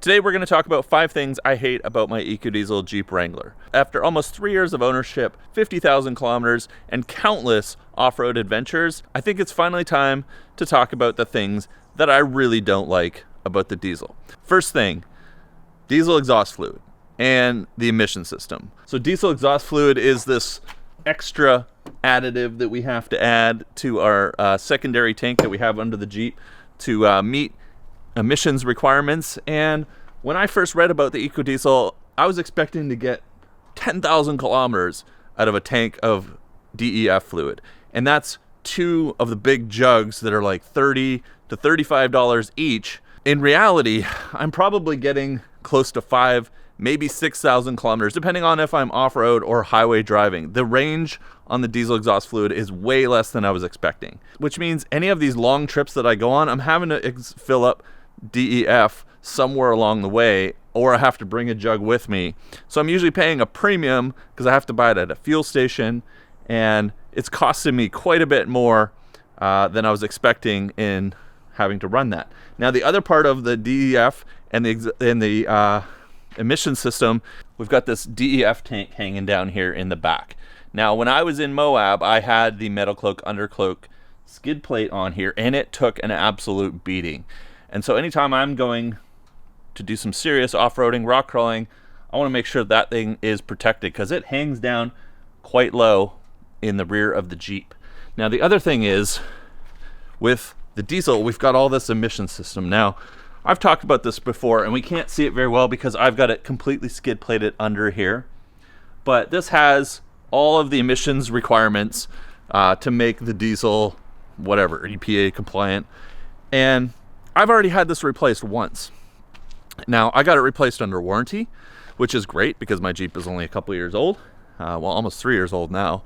Today we're going to talk about 5 things I hate about my Ecodiesel Jeep Wrangler. After almost 3 years of ownership, 50,000 kilometers, and countless off-road adventures, I think it's finally time to talk about the things that I really don't like about the diesel. First thing, diesel exhaust fluid and the emission system. So diesel exhaust fluid is this extra additive that we have to add to our secondary tank that we have under the Jeep to meet emissions requirements. And when I first read about the Ecodiesel, I was expecting to get 10,000 kilometers out of a tank of DEF fluid. And that's 2 of the big jugs that are like $30 to $35 each. In reality, I'm probably getting close to 5, maybe 6,000 kilometers, depending on if I'm off-road or highway driving. The range on the diesel exhaust fluid is way less than I was expecting, which means any of these long trips that I go on, I'm having to fill up DEF somewhere along the way, or I have to bring a jug with me. So I'm usually paying a premium because I have to buy it at a fuel station, and it's costing me quite a bit more than I was expecting in having to run that. Now the other part of the DEF and the emission system, we've got this DEF tank hanging down here in the back. Now when I was in Moab, I had the metal cloak undercloak skid plate on here, and it took an absolute beating. And so anytime I'm going to do some serious off-roading, rock crawling, I want to make sure that thing is protected because it hangs down quite low in the rear of the Jeep. Now the other thing is, with the diesel, we've got all this emission system. Now, I've talked about this before, and we can't see it very well because I've got it completely skid plated under here. But this has all of the emissions requirements to make the diesel, whatever, EPA compliant. And I've already had this replaced once. Now, I got it replaced under warranty, which is great because my Jeep is only a couple years old. Well, almost 3 years old now.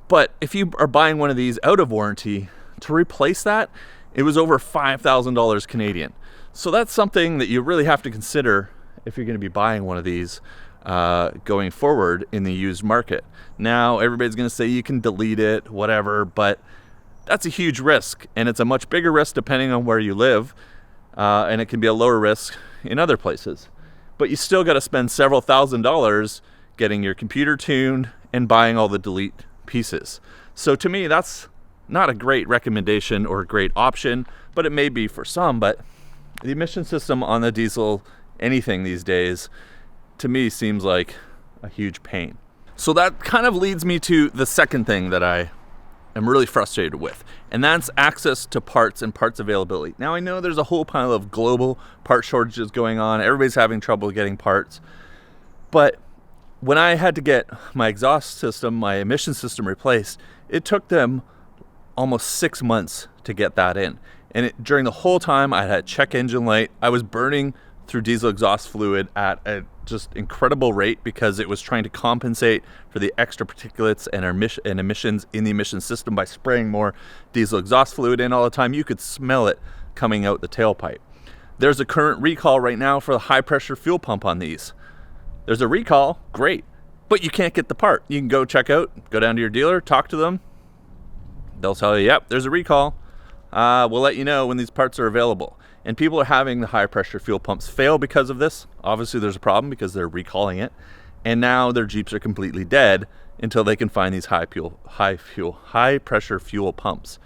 But if you are buying one of these out of warranty, to replace that, it was over $5,000 Canadian. So that's something that you really have to consider if you're going to be buying one of these going forward in the used market. Now, everybody's going to say you can delete it, whatever, but that's a huge risk, and it's a much bigger risk depending on where you live, and it can be a lower risk in other places. But you still got to spend several $1,000s getting your computer tuned and buying all the delete pieces. So to me, that's not a great recommendation or a great option, but it may be for some. But the emission system on the diesel, anything these days, to me seems like a huge pain. So that kind of leads me to the second thing that I am really frustrated with, and that's access to parts and parts availability. Now I know there's a whole pile of global part shortages going on. Everybody's having trouble getting parts. But when I had to get my exhaust system, my emission system replaced, it took them almost 6 months to get that in. And during the whole time I had check engine light, I was burning through diesel exhaust fluid at a just incredible rate because it was trying to compensate for the extra particulates and emissions in the emission system by spraying more diesel exhaust fluid in all the time. You could smell it coming out the tailpipe. There's a current recall right now for the high pressure fuel pump on these. There's a recall, great, but you can't get the part. You can go check out, go down to your dealer, talk to them. They'll tell you, yep, there's a recall. We'll let you know when these parts are available. And people are having the high pressure fuel pumps fail because of this. Obviously there's a problem because they're recalling it. And now their Jeeps are completely dead until they can find these high pressure fuel pumps.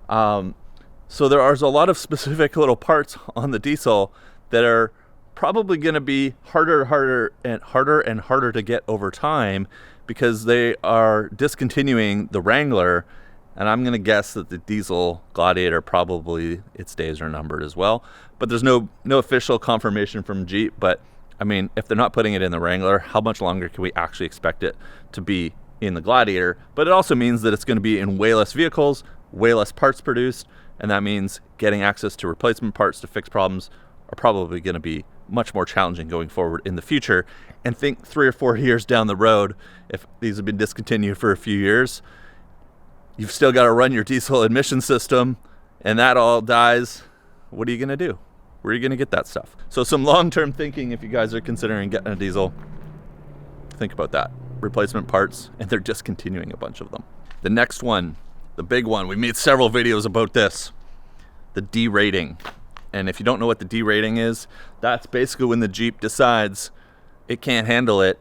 So there are a lot of specific little parts on the diesel that are probably going to be harder and harder to get over time because they are discontinuing the Wrangler. And I'm going to guess that the diesel Gladiator, probably its days are numbered as well. But there's no official confirmation from Jeep. But I mean, if they're not putting it in the Wrangler, how much longer can we actually expect it to be in the Gladiator? But it also means that it's going to be in way less vehicles, way less parts produced. And that means getting access to replacement parts to fix problems are probably going to be much more challenging going forward in the future. And think 3 or 4 years down the road, if these have been discontinued for a few years, you've still got to run your diesel emission system, and that all dies. What are you going to do? Where are you going to get that stuff? So some long-term thinking if you guys are considering getting a diesel, think about that. Replacement parts, and they're discontinuing a bunch of them. The next one, the big one, we made several videos about this, the derating. And if you don't know what the derating is, that's basically when the Jeep decides it can't handle it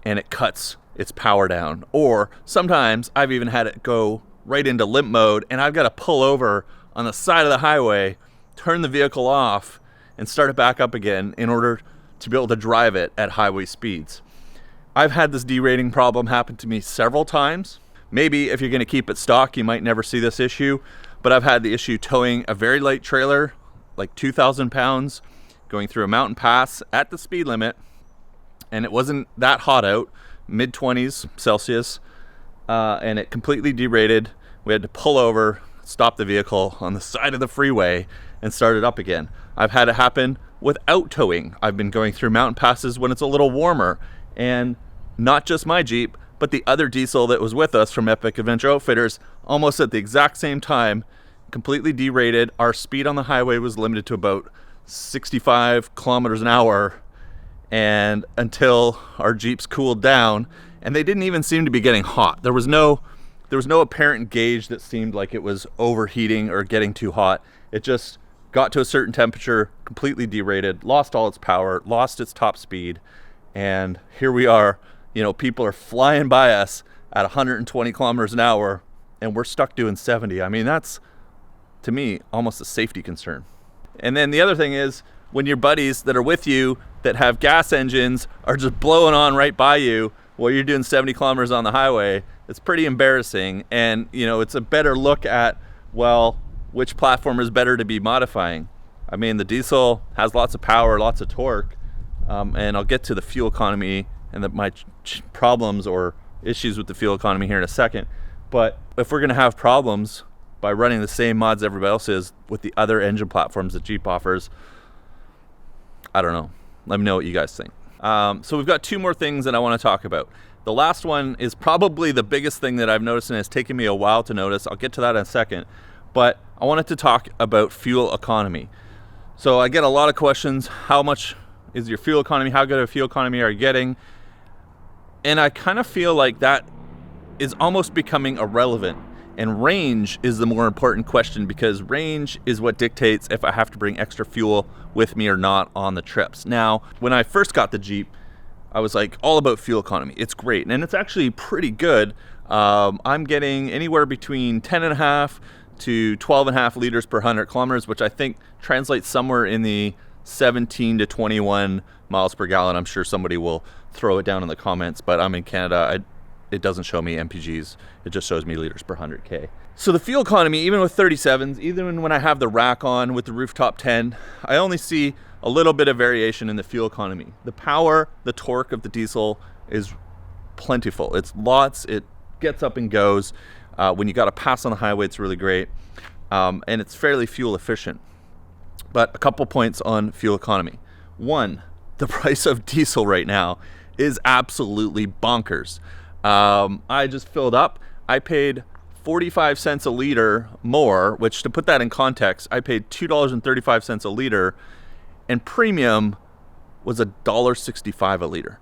and it cuts its power down. Or sometimes I've even had it go right into limp mode and I've got to pull over on the side of the highway, turn the vehicle off, and start it back up again in order to be able to drive it at highway speeds. I've had this derating problem happen to me several times. Maybe if you're going to keep it stock, you might never see this issue, but I've had the issue towing a very light trailer, like 2,000 pounds, going through a mountain pass at the speed limit, and it wasn't that hot out, mid-20s Celsius, and it completely derated. We had to pull over, stop the vehicle on the side of the freeway, and start it up again. I've had it happen without towing. I've been going through mountain passes when it's a little warmer, and not just my Jeep, but the other diesel that was with us from Epic Adventure Outfitters, almost at the exact same time, completely derated. Our speed on the highway was limited to about 65 kilometers an hour, and until our Jeeps cooled down, and they didn't even seem to be getting hot. There was no apparent gauge that seemed like it was overheating or getting too hot. It just got to a certain temperature, completely derated, lost all its power, lost its top speed, and here we are. People are flying by us at 120 kilometers an hour, and we're stuck doing 70. I mean, that's, to me, almost a safety concern. And then the other thing is, when your buddies that are with you that have gas engines are just blowing on right by you while you're doing 70 kilometers on the highway, it's pretty embarrassing. And, it's a better look at, well, which platform is better to be modifying. I mean, the diesel has lots of power, lots of torque, and I'll get to the fuel economy and my problems or issues with the fuel economy here in a second. But if we're gonna have problems by running the same mods everybody else is with the other engine platforms that Jeep offers, I don't know. Let me know what you guys think. So we've got two more things that I wanna talk about. The last one is probably the biggest thing that I've noticed, and it's taken me a while to notice. I'll get to that in a second. But I wanted to talk about fuel economy. So I get a lot of questions. How much is your fuel economy? How good of a fuel economy are you getting? And I kind of feel like that is almost becoming irrelevant. And range is the more important question, because range is what dictates if I have to bring extra fuel with me or not on the trips. Now, when I first got the Jeep, I was like all about fuel economy. It's great, and it's actually pretty good. I'm getting anywhere between 10.5 to 12.5 liters per 100 kilometers, which I think translates somewhere in the 17 to 21 miles per gallon. I'm sure somebody will throw it down in the comments, but I'm in Canada. It doesn't show me MPGs. It just shows me liters per 100K. So the fuel economy, even with 37s, even when I have the rack on with the rooftop 10, I only see a little bit of variation in the fuel economy. The power, the torque of the diesel is plentiful. It's lots. It gets up and goes. When you got to pass on the highway, it's really great. And it's fairly fuel efficient. But a couple points on fuel economy. One, the price of diesel right now is absolutely bonkers. I just filled up. I paid 45 cents a liter more, which, to put that in context, I paid $2.35 a liter, and premium was $1.65 a liter.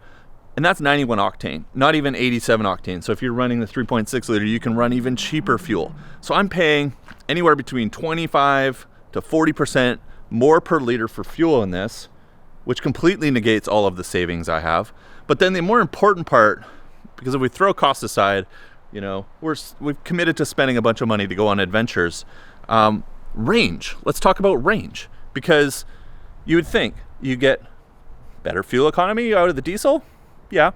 And that's 91 octane, not even 87 octane. So if you're running the 3.6 liter, you can run even cheaper fuel. So I'm paying anywhere between 25 to 40% more per liter for fuel in this, which completely negates all of the savings I have. But then the more important part, because if we throw costs aside, we've committed to spending a bunch of money to go on adventures. Range. Let's talk about range, because you would think you get better fuel economy out of the diesel. Yeah,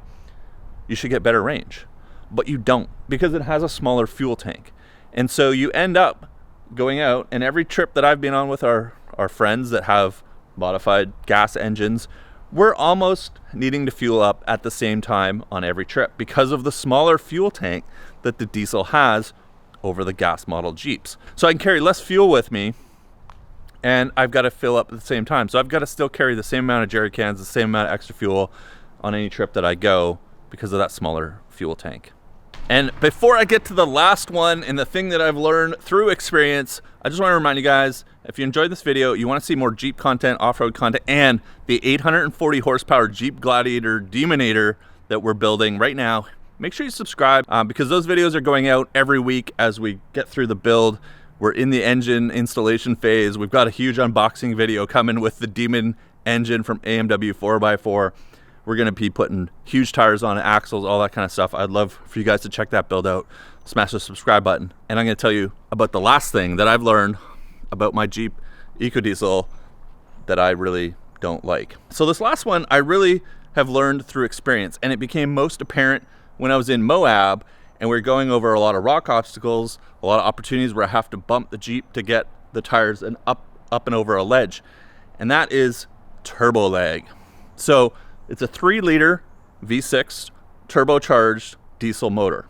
you should get better range, but you don't, because it has a smaller fuel tank. And so you end up going out, and every trip that I've been on with our friends that have modified gas engines, we're almost needing to fuel up at the same time on every trip because of the smaller fuel tank that the diesel has over the gas model Jeeps. So I can carry less fuel with me, and I've got to fill up at the same time. So I've got to still carry the same amount of jerry cans, the same amount of extra fuel on any trip that I go because of that smaller fuel tank. And before I get to the last one and the thing that I've learned through experience, I just want to remind you guys, if you enjoyed this video, you want to see more Jeep content, off-road content, and the 840 horsepower Jeep Gladiator Demonator that we're building right now, make sure you subscribe because those videos are going out every week as we get through the build. We're in the engine installation phase. We've got a huge unboxing video coming with the Demon engine from AMW 4x4. We're gonna be putting huge tires on it, axles, all that kind of stuff. I'd love for you guys to check that build out. Smash the subscribe button. And I'm gonna tell you about the last thing that I've learned about my Jeep Ecodiesel that I really don't like. So this last one I really have learned through experience, and it became most apparent when I was in Moab and we were going over a lot of rock obstacles, a lot of opportunities where I have to bump the Jeep to get the tires and up and over a ledge. And that is turbo lag. So it's a 3-liter V6 turbocharged diesel motor.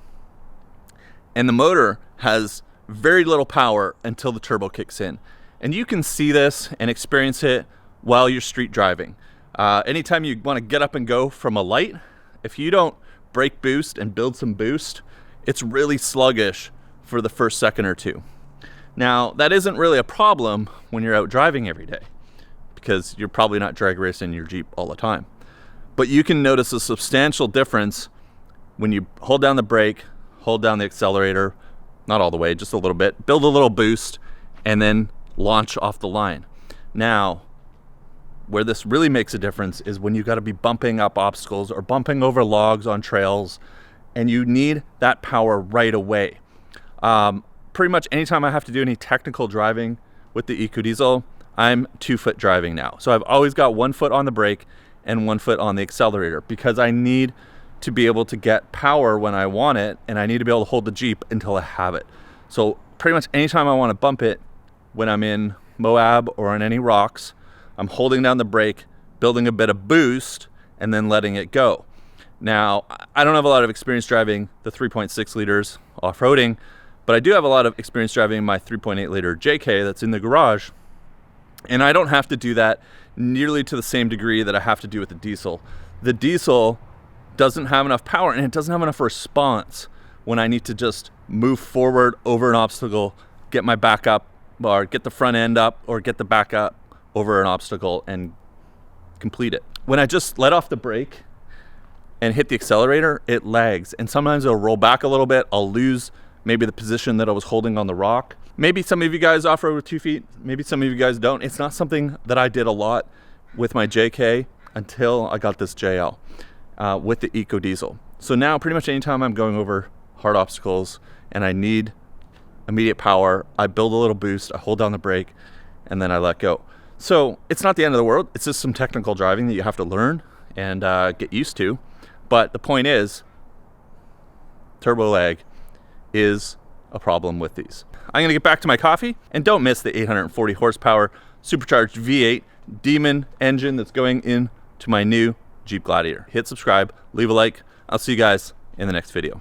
And the motor has very little power until the turbo kicks in. And you can see this and experience it while you're street driving. Anytime you want to get up and go from a light, if you don't brake boost and build some boost, it's really sluggish for the first second or two. Now, that isn't really a problem when you're out driving every day, because you're probably not drag racing your Jeep all the time. But you can notice a substantial difference when you hold down the brake, hold down the accelerator, not all the way, just a little bit, build a little boost, and then launch off the line. Now, where this really makes a difference is when you got to be bumping up obstacles or bumping over logs on trails, and you need that power right away. Pretty much anytime I have to do any technical driving with the Ecodiesel, I'm 2-foot driving now. So I've always got 1 foot on the brake and 1 foot on the accelerator, because I need to be able to get power when I want it, and I need to be able to hold the Jeep until I have it. So pretty much anytime I want to bump it, when I'm in Moab or on any rocks, I'm holding down the brake, building a bit of boost, and then letting it go. Now, I don't have a lot of experience driving the 3.6 liters off-roading, but I do have a lot of experience driving my 3.8 liter JK that's in the garage. And I don't have to do that nearly to the same degree that I have to do with the diesel. The diesel doesn't have enough power, and it doesn't have enough response when I need to just move forward over an obstacle, get my back up, or get the front end up, or get the back up over an obstacle and complete it. When I just let off the brake and hit the accelerator, it lags, and sometimes it'll roll back a little bit. I'll lose maybe the position that I was holding on the rock. Maybe some of you guys off-road with 2 feet, maybe some of you guys don't. It's not something that I did a lot with my JK until I got this JL with the Ecodiesel. So now pretty much anytime I'm going over hard obstacles and I need immediate power, I build a little boost, I hold down the brake, and then I let go. So it's not the end of the world. It's just some technical driving that you have to learn and get used to. But the point is, turbo lag is a problem with these. I'm gonna get back to my coffee, and don't miss the 840 horsepower supercharged V8 Demon engine that's going into my new Jeep Gladiator. Hit subscribe, leave a like. I'll see you guys in the next video.